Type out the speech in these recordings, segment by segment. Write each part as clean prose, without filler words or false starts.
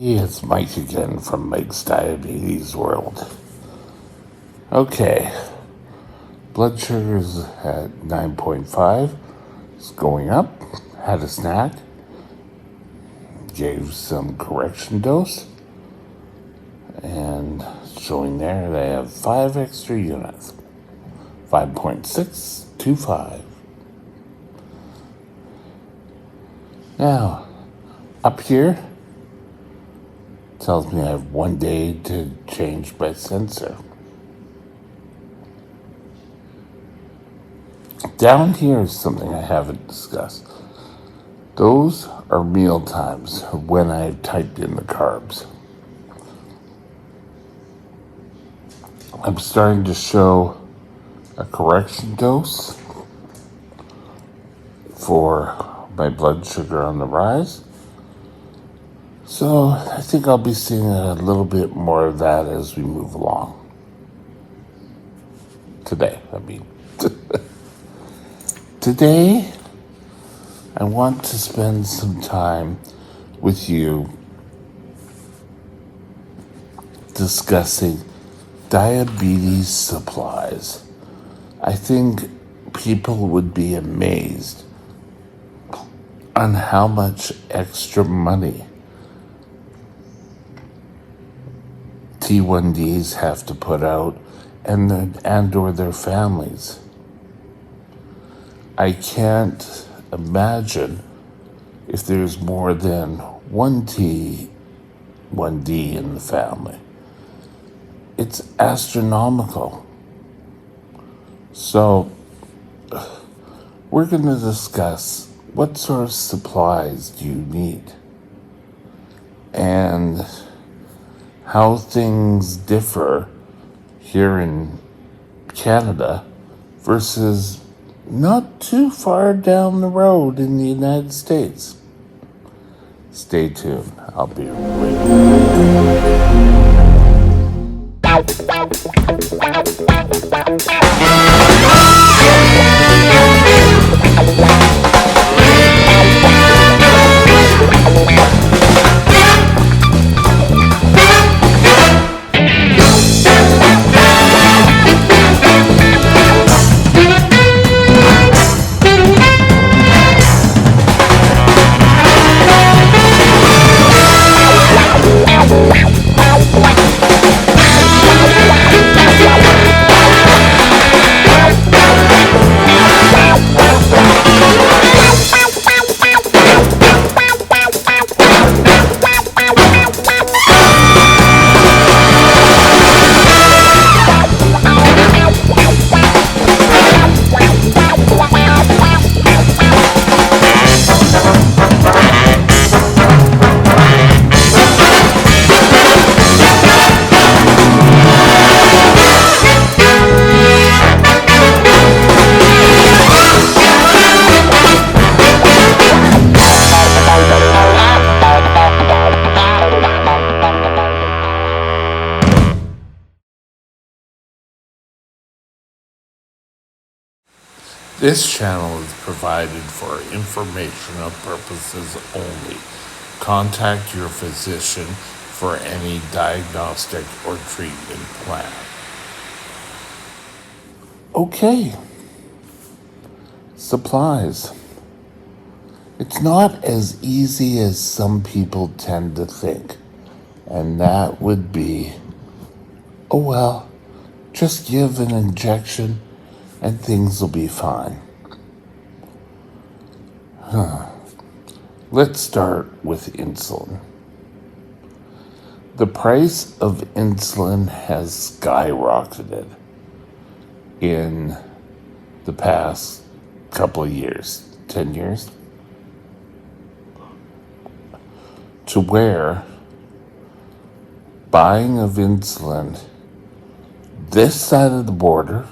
Hey, it's Mike again from Mike's Diabetes World. Okay, blood sugar is at 9.5. It's going up. Had a snack. Gave some correction dose. And showing there they have 5 extra units. 5.625. Now, up here, tells me I have 1 day to change my sensor. Down here is something I haven't discussed. Those are meal times when I've typed in the carbs. I'm starting to show a correction dose for my blood sugar on the rise. So I think I'll be seeing a little bit more of that as we move along. Today. Today, I want to spend some time with you discussing diabetes supplies. I think people would be amazed on how much extra money T1Ds have to put out and or their families. I can't imagine if there's more than one T1D in the family. It's astronomical. So we're going to discuss what sort of supplies do you need and how things differ here in Canada versus not too far down the road in the United States. Stay tuned. I'll be right This channel is provided for informational purposes only. Contact your physician for any diagnostic or treatment plan. Okay. Supplies. It's not as easy as some people tend to think. And that would be, oh well, just give an injection and things will be fine. Let's start with insulin. The price of insulin has skyrocketed in the past couple of years, 10 years, to where buying of insulin this side of the border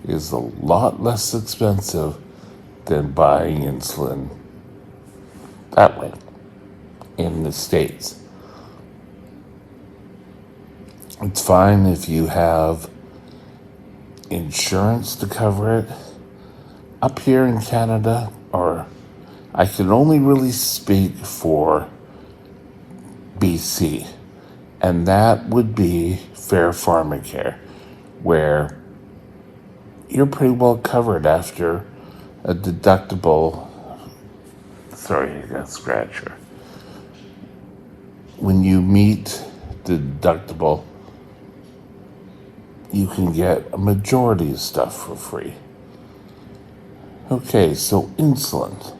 is a lot less expensive than buying insulin that way in the States. It's fine if you have insurance to cover it. Up here in Canada, or I can only really speak for BC, and that would be Fair Pharmacare, where you're pretty well covered after a deductible. Sorry, I got a scratcher. When you meet the deductible, you can get a majority of stuff for free. Okay, so insulin.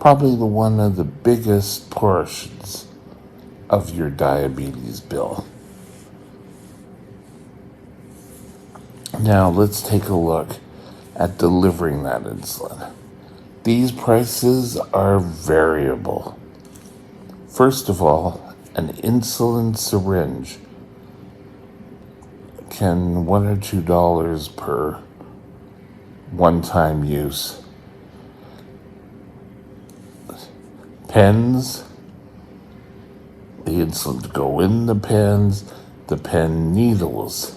Probably the one of the biggest portions of your diabetes bill. Now let's take a look at delivering that insulin. These prices are variable. First of all, an insulin syringe can $1 or $2 per one-time use. Pens, the insulin to go in the pens, the pen needles.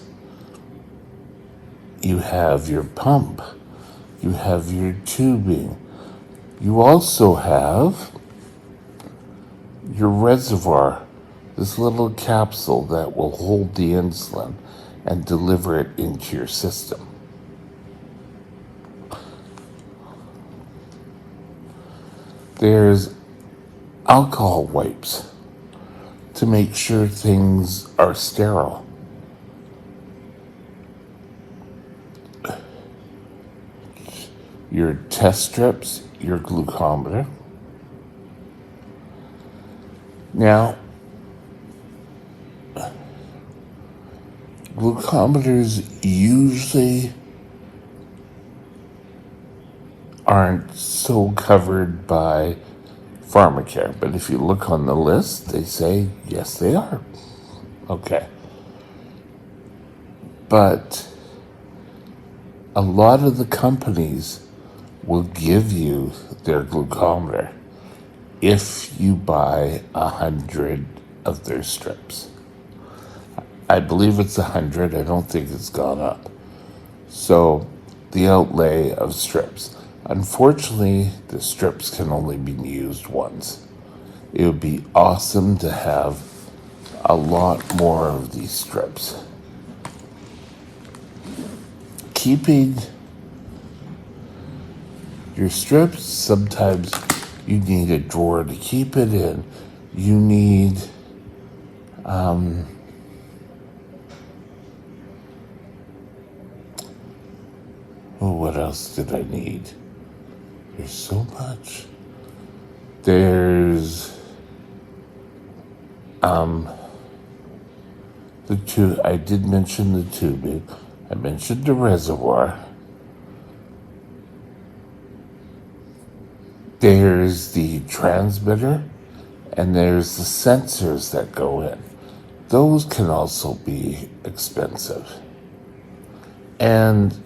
You have your pump. You have your tubing. You also have your reservoir, this little capsule that will hold the insulin and deliver it into your system. There's alcohol wipes to make sure things are sterile. Your test strips, your glucometer. Now, glucometers usually aren't so covered by Pharmacare, but if you look on the list, they say yes, they are. Okay. But a lot of the companies will give you their glucometer if you buy 100 of their strips. I believe it's 100. I don't think it's gone up. So the outlay of strips. Unfortunately, the strips can only be used once. It would be awesome to have a lot more of these strips. Keeping your strips, sometimes you need a drawer to keep it in. You need what else did I need? There's so much. There's the tube. I did mention the tubing. I mentioned the reservoir. There's the transmitter, and there's the sensors that go in. Those can also be expensive. And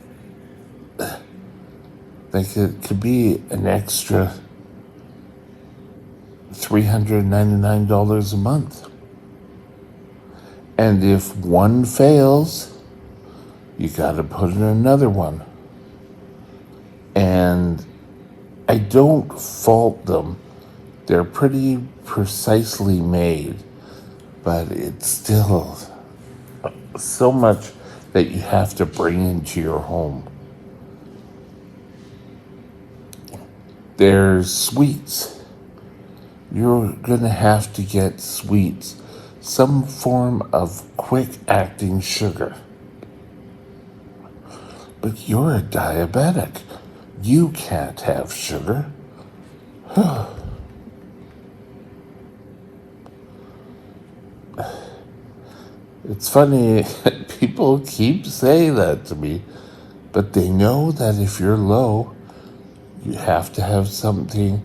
they could be an extra $399 a month. And if one fails, you got to put in another one. And I don't fault them. They're pretty precisely made, but it's still so much that you have to bring into your home. There's sweets. You're gonna have to get sweets, some form of quick-acting sugar. But you're a diabetic. You can't have sugar. It's funny, people keep saying that to me, but they know that if you're low, you have to have something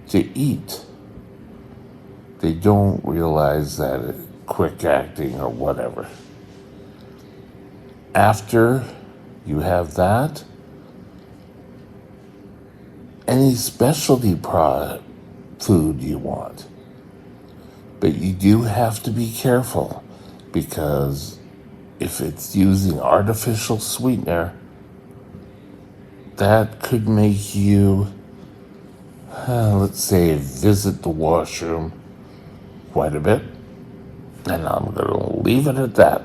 to eat. They don't realize that it's quick acting or whatever. After you have that, any specialty product food you want. But you do have to be careful, because if it's using artificial sweetener, that could make you let's say, visit the washroom quite a bit, and I'm going to leave it at that.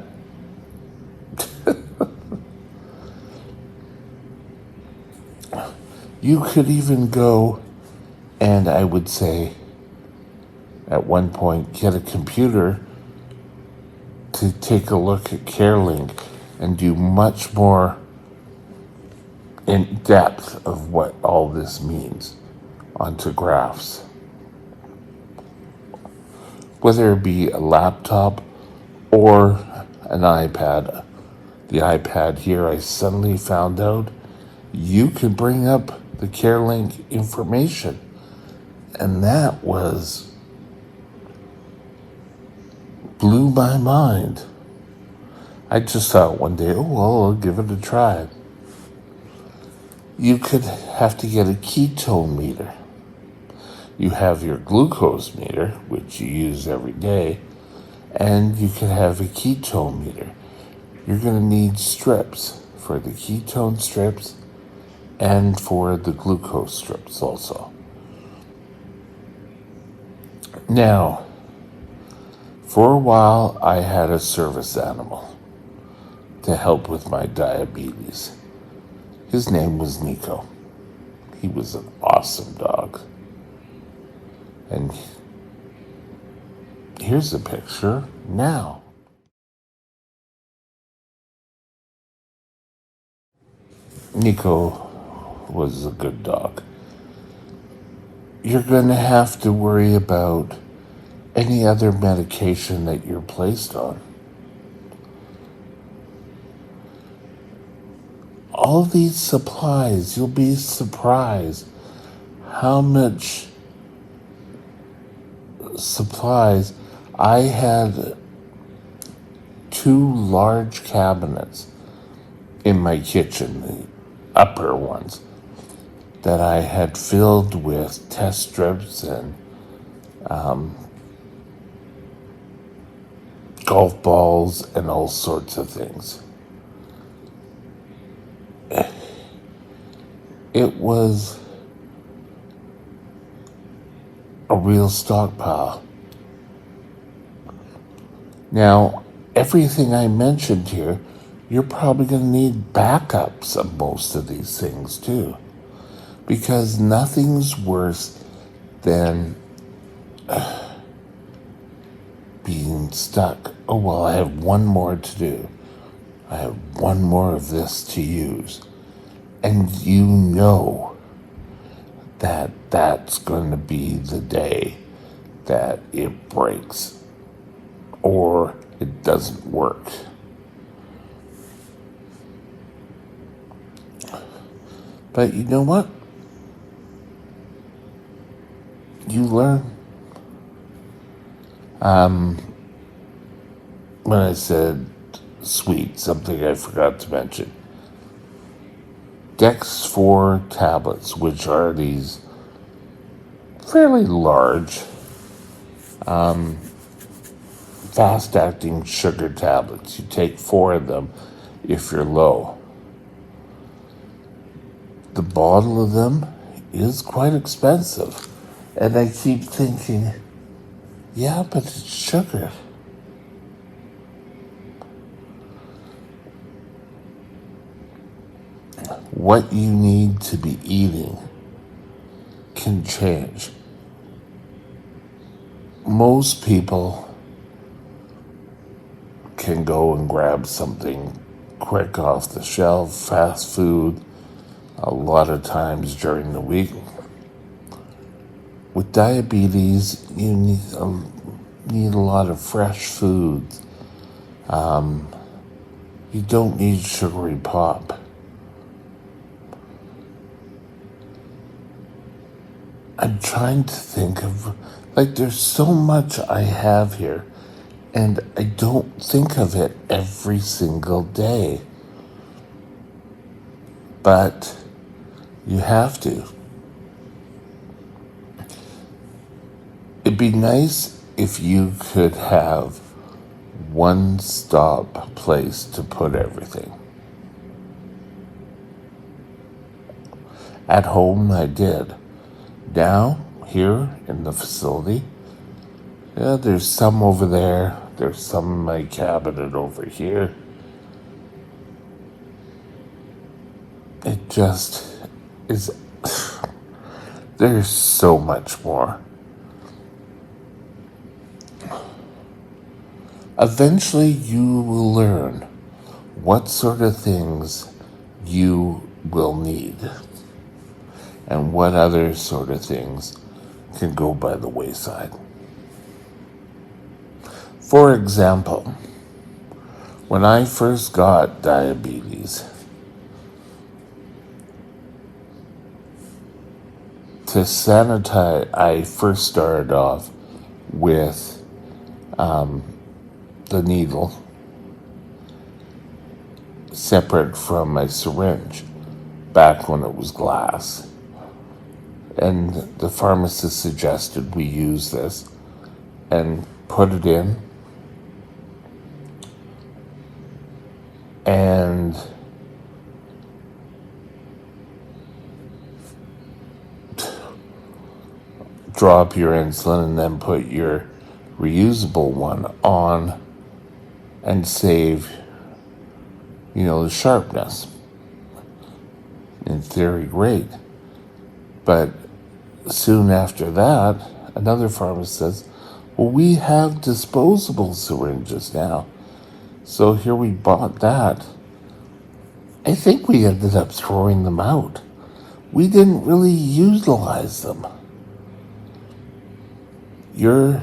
You could even go, and I would say, at one point, get a computer to take a look at CareLink and do much more in depth of what all this means onto graphs. Whether it be a laptop or an iPad. The iPad here, I suddenly found out you can bring up the CareLink information. And that blew my mind. I just thought one day, oh, well, I'll give it a try. You could have to get a ketone meter. You have your glucose meter, which you use every day, and you can have a ketone meter. You're going to need strips for the ketone strips and for the glucose strips also. Now, for a while, I had a service animal to help with my diabetes. His name was Nico. He was an awesome dog. And here's a picture now. Nico was a good dog. You're going to have to worry about any other medication that you're placed on. All these supplies, you'll be surprised how much supplies. I had 2 large cabinets in my kitchen, the upper ones, that I had filled with test strips and golf balls and all sorts of things. It was a real stockpile. Now, everything I mentioned here, you're probably going to need backups of most of these things too, because nothing's worse than being stuck. Oh, well, I have one more to do. I have one more of this to use. And you know that that's going to be the day that it breaks or it doesn't work. But you know what? You learn. When I said sweet, something I forgot to mention. Dex 4 tablets, which are these fairly large, fast-acting sugar tablets. You take 4 of them if you're low. The bottle of them is quite expensive. And I keep thinking, yeah, but it's sugar. What you need to be eating can change. Most people can go and grab something quick off the shelf, fast food, a lot of times during the week. With diabetes, you need a lot of fresh foods. You don't need sugary pop. I'm trying to think of, there's so much I have here, and I don't think of it every single day. But you have to. It'd be nice if you could have one-stop place to put everything. At home, I did. Now, here in the facility, yeah, there's some over there. There's some in my cabinet over here. It just is. There's so much more. Eventually, you will learn what sort of things you will need and what other sort of things can go by the wayside. For example, when I first got diabetes, to sanitize, I first started off with the needle separate from my syringe back when it was glass. And the pharmacist suggested we use this and put it in and drop your insulin and then put your reusable one on and save, the sharpness. In theory, great. But soon after that, another pharmacist says, well, we have disposable syringes now. So here we bought that. I think we ended up throwing them out. We didn't really utilize them. Your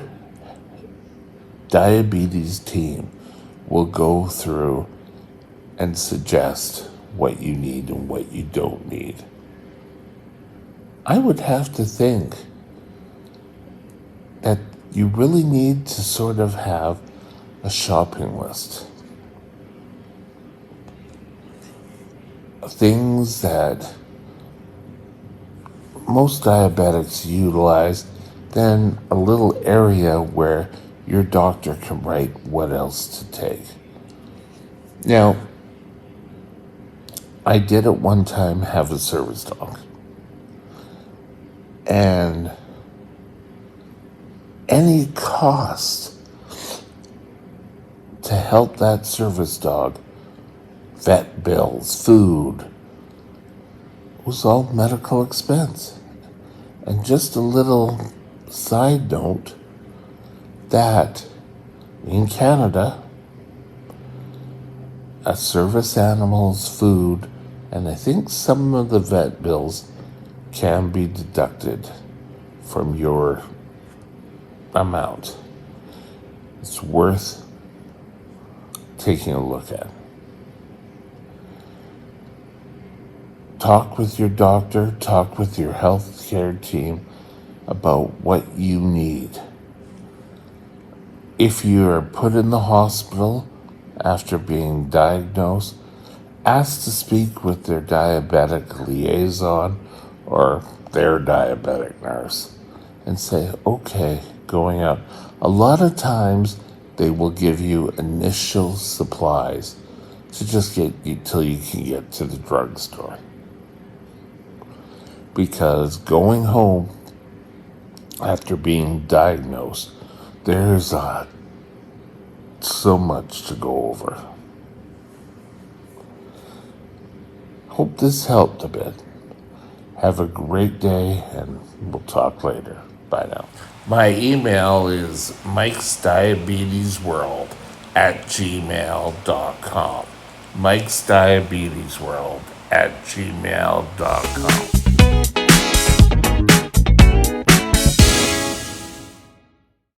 diabetes team will go through and suggest what you need and what you don't need. I would have to think that you really need to sort of have a shopping list. Things that most diabetics utilize, then a little area where your doctor can write what else to take. Now, I did at one time have a service dog. And any cost to help that service dog, vet bills, food, was all medical expense. And just a little side note that in Canada, a service animal's food and I think some of the vet bills can be deducted from your amount. It's worth taking a look at. Talk with your doctor, talk with your healthcare team about what you need. If you are put in the hospital after being diagnosed, ask to speak with their diabetic liaison or their diabetic nurse and say, okay, going out. A lot of times they will give you initial supplies to just get you till you can get to the drugstore. Because going home after being diagnosed, there's so much to go over. Hope this helped a bit. Have a great day, and we'll talk later. Bye now. My email is mikesdiabetesworld@gmail.com. mikesdiabetesworld@gmail.com.